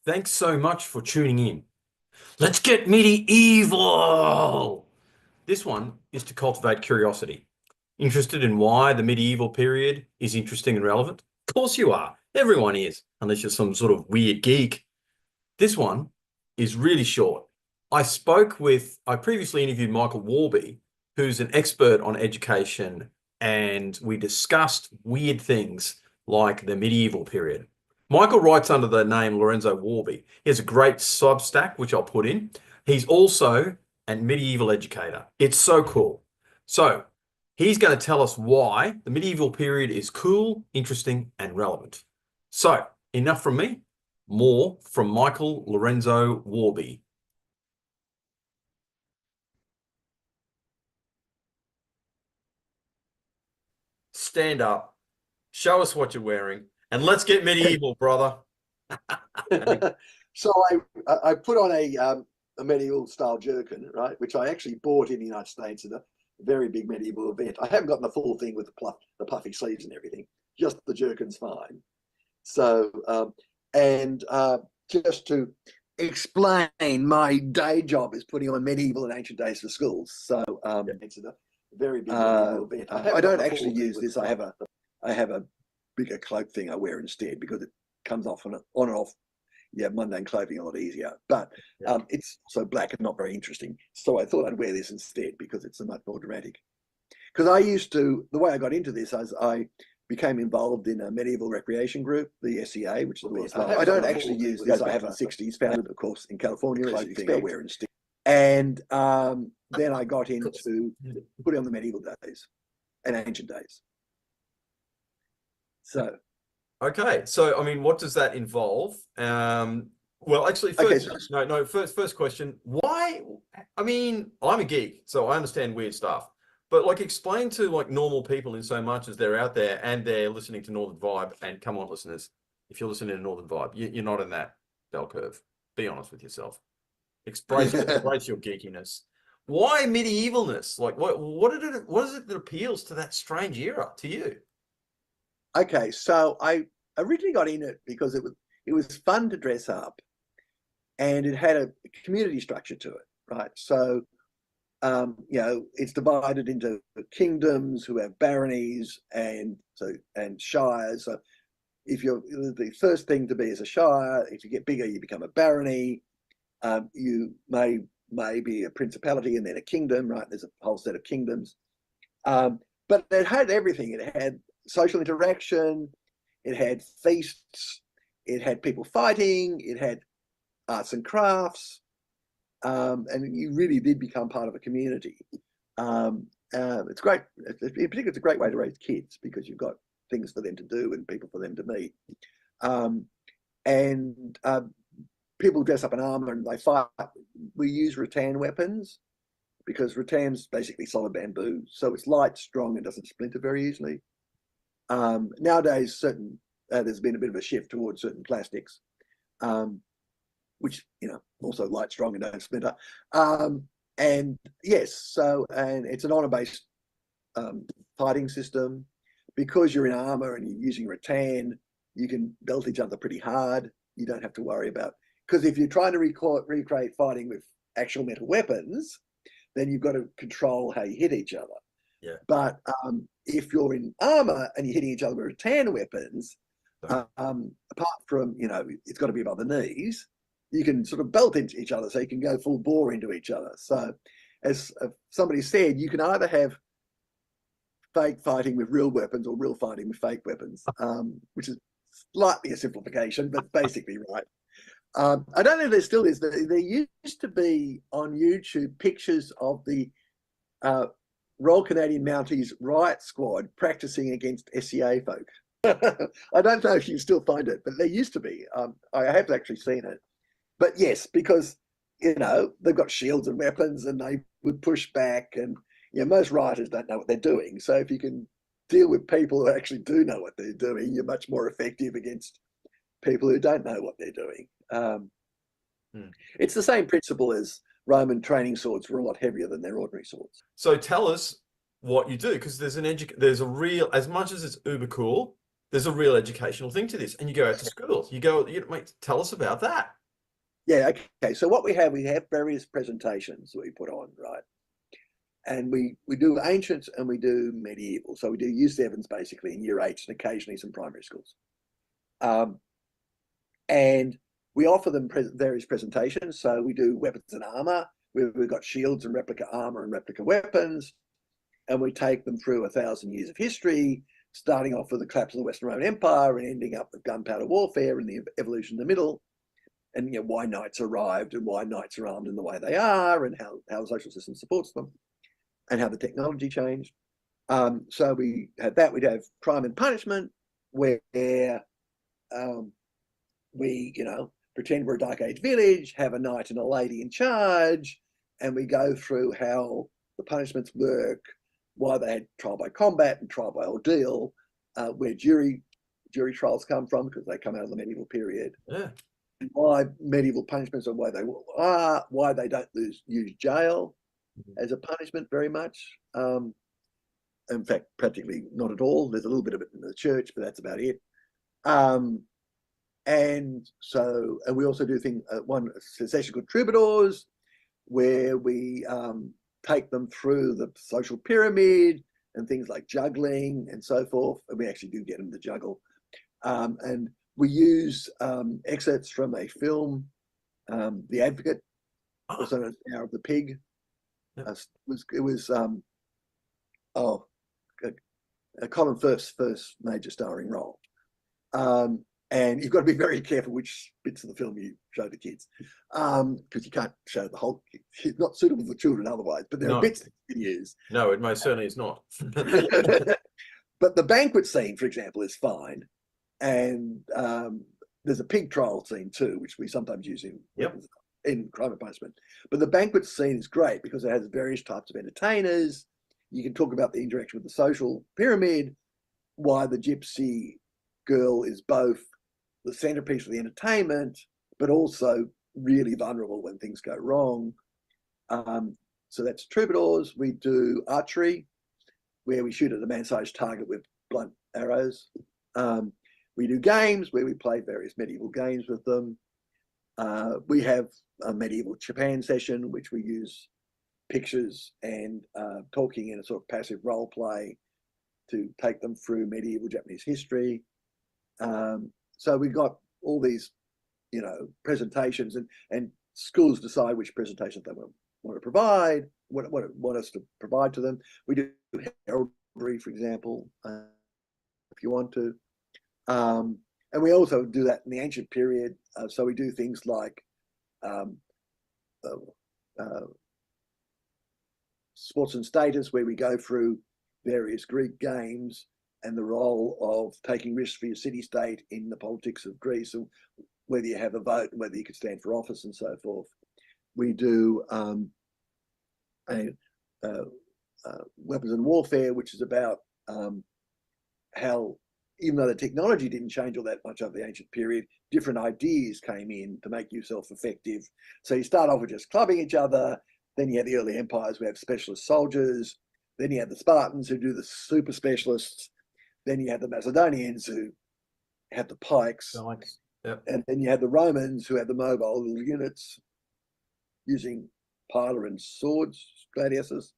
Thanks so much for tuning in. Let's get medieval. This one is to cultivate curiosity. Interested in why the medieval period is interesting and relevant? Of course you are. Everyone is, unless you're some sort of weird geek. This one is really short. I previously interviewed Michael Warby, who's an expert on education, and we discussed weird things like the medieval period. Michael writes under the name Lorenzo Welby. He has a great Substack, which I'll put in. He's also a medieval educator. It's so cool. So he's going to tell us why the medieval period is cool, interesting, and relevant. So enough from me, more from Michael Lorenzo Warby. Stand up, show us what you're wearing, and let's get medieval, brother. So I put on a medieval style jerkin, right, which I actually bought in the United States at a very big medieval event. I haven't gotten the full thing with the puffy sleeves and everything. Just the jerkin's fine. So just to explain, my day job is putting on medieval and ancient days for schools. So it's a very big medieval event. I don't actually use this. I have a bigger cloak thing I wear instead because it comes off on and off. Yeah, mundane clothing a lot easier, but it's also black and not very interesting. So I thought I'd wear this instead because it's so much more dramatic. Because the way I got into this is I became involved in a medieval recreation group, the SEA, which is I don't actually use this. I have in the 60s, founded, of course, in California, as you expect. I wear instead. And then I got into putting on the medieval days and ancient days. So. Okay, so I mean, what does that involve? Well, actually, first question. Why? I mean, I'm a geek, so I understand weird stuff. But like, explain to like normal people in so much as they're out there and they're listening to Northern Vibe. And come on, listeners, if you're listening to Northern Vibe, you're not in that bell curve. Be honest with yourself. Embrace your geekiness. Why medievalness? Like, what is it that appeals to that strange era to you? Okay, so I originally got in it because it was fun to dress up, and it had a community structure to it, right? So, it's divided into kingdoms who have baronies and shires. So, the first thing to be is a shire. If you get bigger, you become a barony. You may be a principality and then a kingdom, right? There's a whole set of kingdoms, but it had everything. It had social interaction, it had feasts, it had people fighting, it had arts and crafts, and you really did become part of a community. It's great. In particular, it's a great way to raise kids because you've got things for them to do and people for them to meet. People dress up in armor and they fight. We use rattan weapons because rattan's basically solid bamboo, so it's light, strong, and doesn't splinter very easily. Nowadays, there's been a bit of a shift towards certain plastics, which also light, strong, and don't splinter. And yes, and it's an honor-based fighting system. Because you're in armor and you're using rattan, you can belt each other pretty hard. You don't have to worry about, because if you're trying to recreate fighting with actual metal weapons, then you've got to control how you hit each other. Yeah. But if you're in armor and you're hitting each other with rattan weapons, apart from, it's got to be above the knees, you can sort of belt into each other, so you can go full bore into each other. So as somebody said, you can either have fake fighting with real weapons or real fighting with fake weapons, which is slightly a simplification, but basically right. I don't know if there still is. There used to be on YouTube pictures of the Royal Canadian Mounties Riot Squad practicing against SEA folk. I don't know if you still find it, but there used to be. I have actually seen it. But yes, because, they've got shields and weapons and they would push back, and most rioters don't know what they're doing. So if you can deal with people who actually do know what they're doing, you're much more effective against people who don't know what they're doing. It's the same principle as Roman training swords were a lot heavier than their ordinary swords. So tell us what you do, because there's a real, as much as it's uber cool, there's a real educational thing to this. And you go out to schools. You go, mate, tell us about that. Yeah, okay. So what we have various presentations that we put on, right? And we do ancient and we do medieval. So we do year sevens basically in year eights and occasionally some primary schools. And we offer them various presentations. So we do weapons and armor. We've got shields and replica armor and replica weapons. And we take them through 1,000 years of history, starting off with the collapse of the Western Roman Empire and ending up with gunpowder warfare and the evolution in the middle. And why knights arrived and why knights are armed in the way they are and how the social system supports them and how the technology changed. So we had that. We'd have crime and punishment where we, pretend we're a Dark Age village, have a knight and a lady in charge, and we go through how the punishments work, why they had trial by combat and trial by ordeal, where jury trials come from because they come out of the medieval period. Yeah. Why medieval punishments are why they don't use jail as a punishment very much. In fact, practically not at all. There's a little bit of it in the church, but that's about it. And we also do one session called troubadours, where we take them through the social pyramid and things like juggling and so forth. And we actually do get them to juggle. And we use excerpts from a film, The Advocate, also known as Hour of the Pig. Yep. It was Colin Firth's first major starring role. And you've got to be very careful which bits of the film you show the kids, because you can't show the whole. It's not suitable for children otherwise, but there are bits that you can use. No, it most certainly is not. But the banquet scene, for example, is fine. And there's a pig trial scene too, which we sometimes use in Crime and Punishment. But the banquet scene is great because it has various types of entertainers. You can talk about the interaction with the social pyramid, why the gypsy girl is both the centerpiece of the entertainment, but also really vulnerable when things go wrong. So that's troubadours. We do archery, where we shoot at a man-sized target with blunt arrows. We do games where we play various medieval games with them. We have a medieval Japan session, which we use pictures and talking in a sort of passive role play to take them through medieval Japanese history. So we've got all these, presentations, and schools decide which presentations they want to provide, want us to provide to them. We do heraldry, for example, if you want to. And we also do that in the ancient period. So we do things like sports and status, where we go through various Greek games and the role of taking risks for your city-state in the politics of Greece, and whether you have a vote and whether you could stand for office and so forth. We do weapons and warfare, which is about how, even though the technology didn't change all that much over the ancient period, different ideas came in to make yourself effective. So you start off with just clubbing each other. Then you have the early empires who have specialist soldiers. Then you have the Spartans who do the super specialists. Then you have the Macedonians who have the pikes. Yep. And then you have the Romans who have the mobile little units using pila and swords, gladiuses.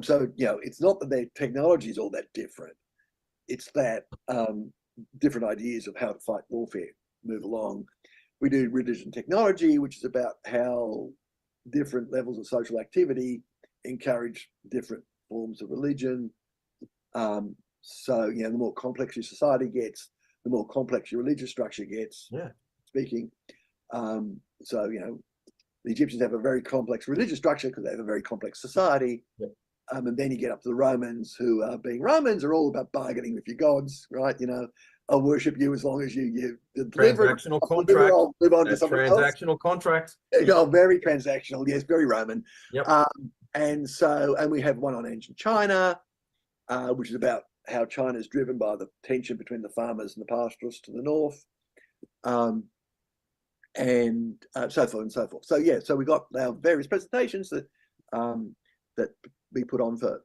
So, it's not that their technology is all that different. It's that different ideas of how to fight warfare move along. We do religion technology, which is about how different levels of social activity encourage different forms of religion. So, the more complex your society gets, the more complex your religious structure gets. Yeah. Speaking. So, the Egyptians have a very complex religious structure because they have a very complex society. Yeah. And then you get up to the Romans, who, being Romans, are all about bargaining with your gods, right? I'll worship you as long as you deliver. Transactional contract. I'll live on to someone transactional else. contract. Very transactional. Yes, very Roman. Yep. And we have one on ancient China, which is about how China is driven by the tension between the farmers and the pastoralists to the north, and so forth and so forth. So so we got our various presentations that we put on for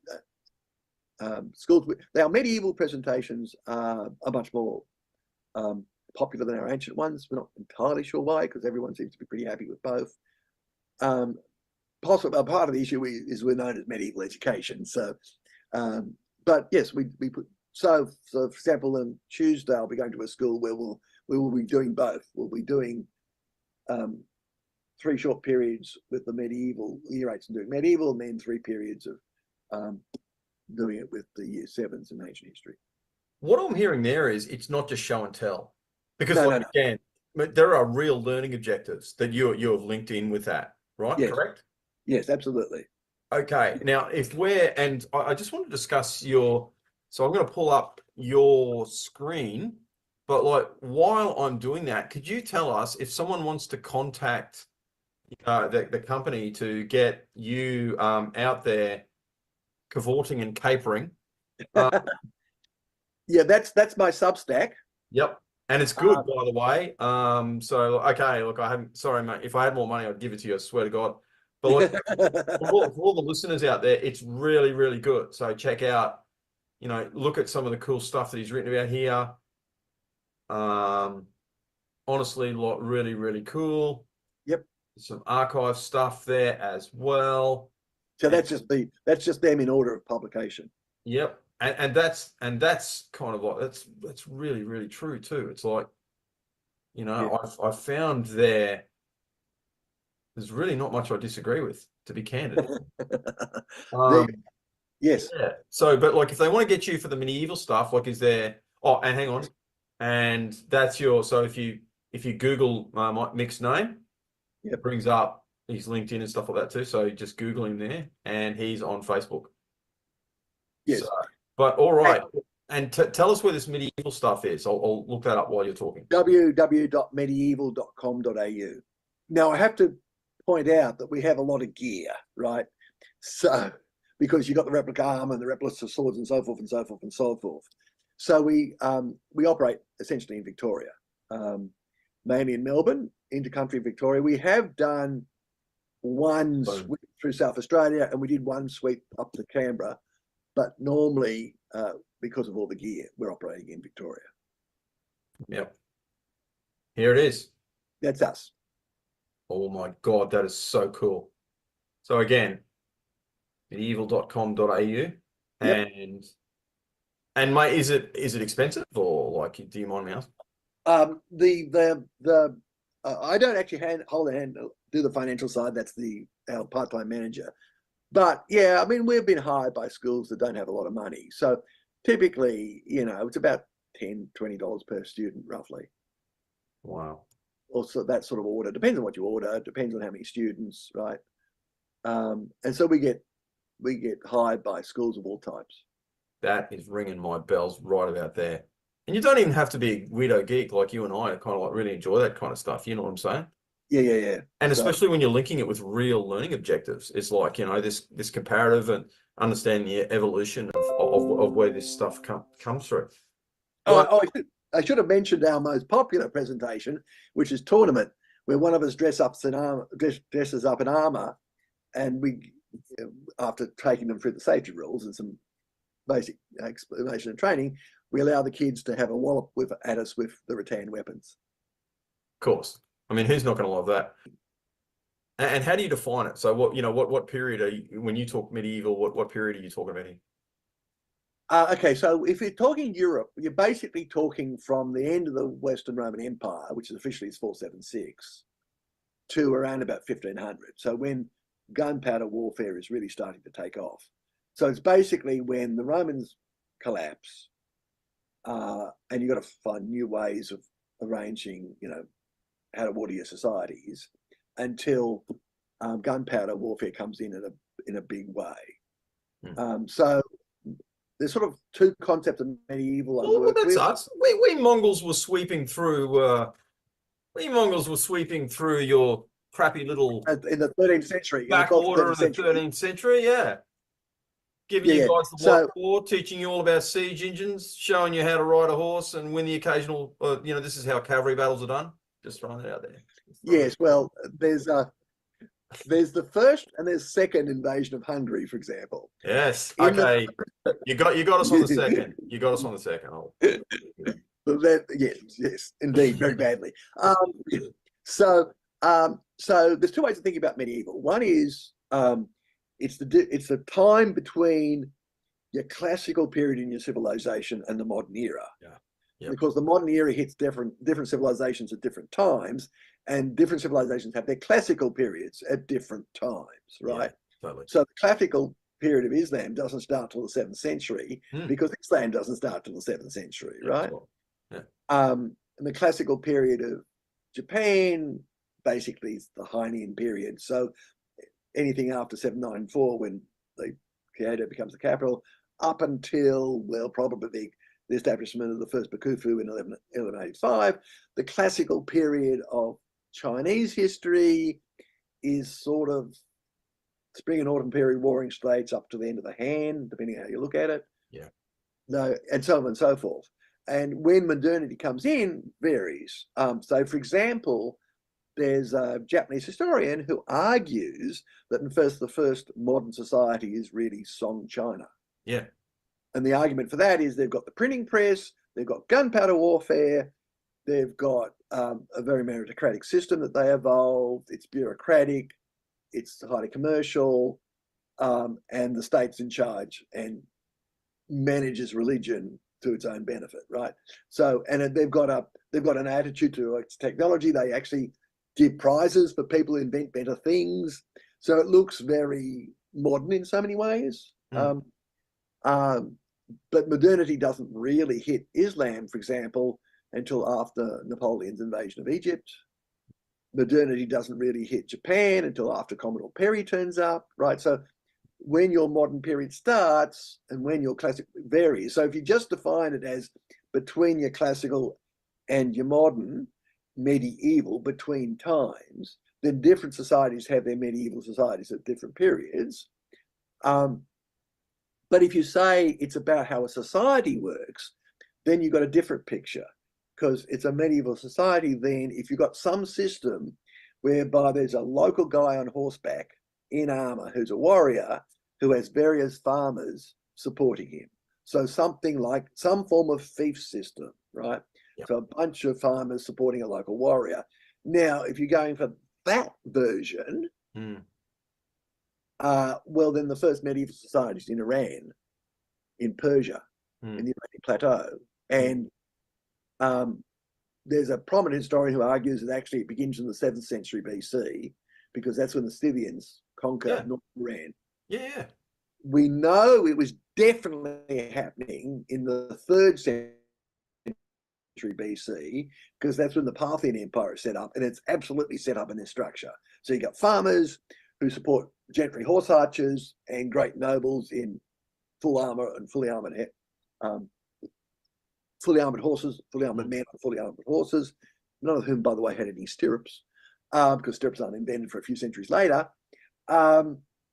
schools. Our medieval presentations are much more popular than our ancient ones. We're not entirely sure why, because everyone seems to be pretty happy with both. Possible a part of the issue is we're known as medieval education. So, but yes, we put so for example, on Tuesday I'll be going to a school where we will be doing both. We'll be doing 3 short periods with the medieval year 8s and doing medieval, and then 3 periods of doing it with the year 7s in ancient history. What I'm hearing there is it's not just show and tell, because No. again, there are real learning objectives that you have linked in with that, right? Yes. Correct? Yes, absolutely. Okay. Now, and I just want to discuss so I'm going to pull up your screen, but like while I'm doing that, could you tell us if someone wants to contact the company to get you out there cavorting and capering? Yeah, that's my Substack. Yep. And it's good, by the way. So, okay, look, sorry, mate. If I had more money, I'd give it to you. I swear to God. But look, for all the listeners out there, it's really, really good. So check out, look at some of the cool stuff that he's written about here. Honestly, really, really cool. Yep. Some archive stuff there as well. So that's just them in order of publication. Yep. And that's kind of like that's really, really true too. It's like, I've found there's really not much I disagree with, to be candid. Yes. Yeah. So, but like if they want to get you for the medieval stuff, like and hang on. And that's so if you Google Mick's name, it brings up his LinkedIn and stuff like that too. So just Google him there, and he's on Facebook. Yes. So, but all right. And tell us where this medieval stuff is. I'll look that up while you're talking. www.medieval.com.au. Now, I have to point out that we have a lot of gear, right? So, because you've got the replica armor and the replica swords and so forth and so forth and so forth. So we operate essentially in Victoria, mainly in Melbourne, intercountry Victoria. We have done one sweep through South Australia, and we did one sweep up to Canberra. But normally, because of all the gear, we're operating in Victoria. Yep. Here it is. That's us. Oh my God, that is so cool. So again, medieval.com.au. And mate, is it expensive, or like, do you mind me asking? I don't actually do the financial side. That's our pipeline manager. But yeah, I mean, we've been hired by schools that don't have a lot of money. So typically, it's about $10, $20 per student, roughly. Wow. Also, that sort of order depends on what you order. It depends on how many students, right? And so we get hired by schools of all types. That is ringing my bells right about there. And you don't even have to be a weirdo geek like you and I kind of like really enjoy that kind of stuff. You know what I'm saying? Yeah. And especially when you're linking it with real learning objectives, it's like, this comparative and understanding the evolution of where this stuff comes through. I should have mentioned our most popular presentation, which is tournament, where one of us dresses up in armor, and we, after taking them through the safety rules and some basic explanation and training, we allow the kids to have a wallop at us with the rattan weapons. Of course. I mean, who's not going to love that? And how do you define it? So what period are you, when you talk medieval, what period are you talking about here? Okay, so if you're talking Europe, you're basically talking from the end of the Western Roman Empire, which is officially 476, to around about 1500. So when gunpowder warfare is really starting to take off. So it's basically when the Romans collapse, and you've got to find new ways of arranging, how to water your societies, until gunpowder warfare comes in a big way. So there's sort of two concepts of medieval. Well, that's us. We Mongols were sweeping through. We Mongols were sweeping through your crappy little in the 13th century, backwater in the 13th century. Yeah, giving you guys the white war, teaching you all about siege engines, showing you how to ride a horse and win the occasional. This is how cavalry battles are done. Just throwing it out there. Yes, well, there's There's the first and there's second invasion of Hungary, for example. Yes. In the- Okay. You got us on the second. You got us on the second. Oh. Yes, indeed, very badly. So there's two ways of thinking about medieval. One is it's the time between your classical period in your civilization and the modern era. Yeah. Yep. Because the modern era hits different civilizations at different times, and different civilizations have their classical periods at different times, right? Yeah, totally. So the classical period of Islam doesn't start till the 7th century because Islam doesn't start till the 7th century, right? Sure. Yeah. And the classical period of Japan basically is the Heian period. So anything after 794, when the Kyoto becomes the capital, up until, well, probably the establishment of the first Bakufu in 1185, the classical period of Chinese history is sort of spring and autumn period, Warring Straits up to the end of the Han, depending on how you look at it. Yeah. No, and so on and so forth. And when modernity comes in, varies. So, for example, there's a Japanese historian who argues that the first modern society is really Song China. Yeah. And the argument for that is they've got the printing press, they've got gunpowder warfare, they've got a very meritocratic system that they evolved, it's bureaucratic, it's highly commercial, and the state's in charge and manages religion to its own benefit, right? So, and they've got an attitude to its technology. They actually give prizes for people who invent better things. So it looks very modern in so many ways. But modernity doesn't really hit Islam, for example, until after Napoleon's invasion of Egypt. Modernity doesn't really hit Japan until after Commodore Perry turns up, right? So when your modern period starts and when your classic varies. So if you just define it as between your classical and your modern, medieval, between times, then different societies have their medieval societies at different periods. But if you say it's about how a society works, then you've got a different picture, because it's a medieval society. Then if you've got some system whereby there's a local guy on horseback in armor who's a warrior who has various farmers supporting him. So something like some form of fief system, right? Yep. So a bunch of farmers supporting a local warrior. Now, if you're going for that version, well, then the first medieval societies in Iran, in Persia, in the Iranian plateau. And there's a prominent historian who argues that actually it begins in the 7th century BC, because that's when the Scythians conquer North Iran. Yeah. We know it was definitely happening in the 3rd century BC, because that's when the Parthian Empire is set up, and it's absolutely set up in this structure. So you got farmers who support gentry horse archers and great nobles in full armor and fully armored horses, fully armored men on fully armored horses, none of whom, by the way, had any stirrups, because stirrups aren't invented for a few centuries later.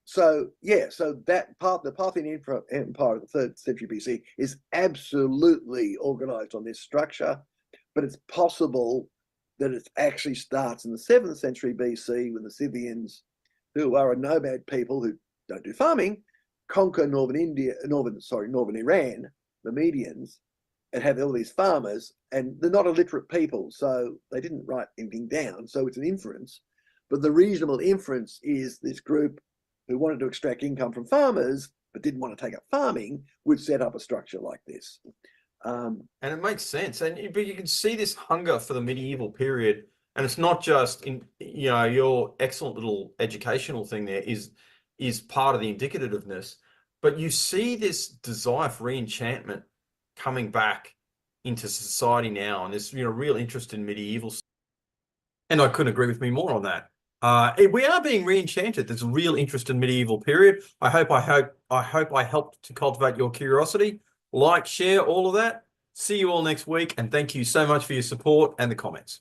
So that part, the Parthian Empire of the 3rd century BC, is absolutely organized on this structure, but it's possible that it actually starts in the 7th century BC when the Scythians, who are a nomad people who don't do farming, conquer northern Iran, the Medians, and have all these farmers, and they're not illiterate people, so they didn't write anything down, so it's an inference. But the reasonable inference is this group who wanted to extract income from farmers but didn't want to take up farming would set up a structure like this. And it makes sense. But you can see this hunger for the medieval period, and it's not just in, your excellent little educational thing there is part of the indicativeness, but you see this desire for re-enchantment coming back into society now, and there's real interest in medieval. And I couldn't agree with me more on that. We are being re-enchanted. There's a real interest in medieval period. I hope I helped to cultivate your curiosity. Like, share, all of that. See you all next week, and thank you so much for your support and the comments.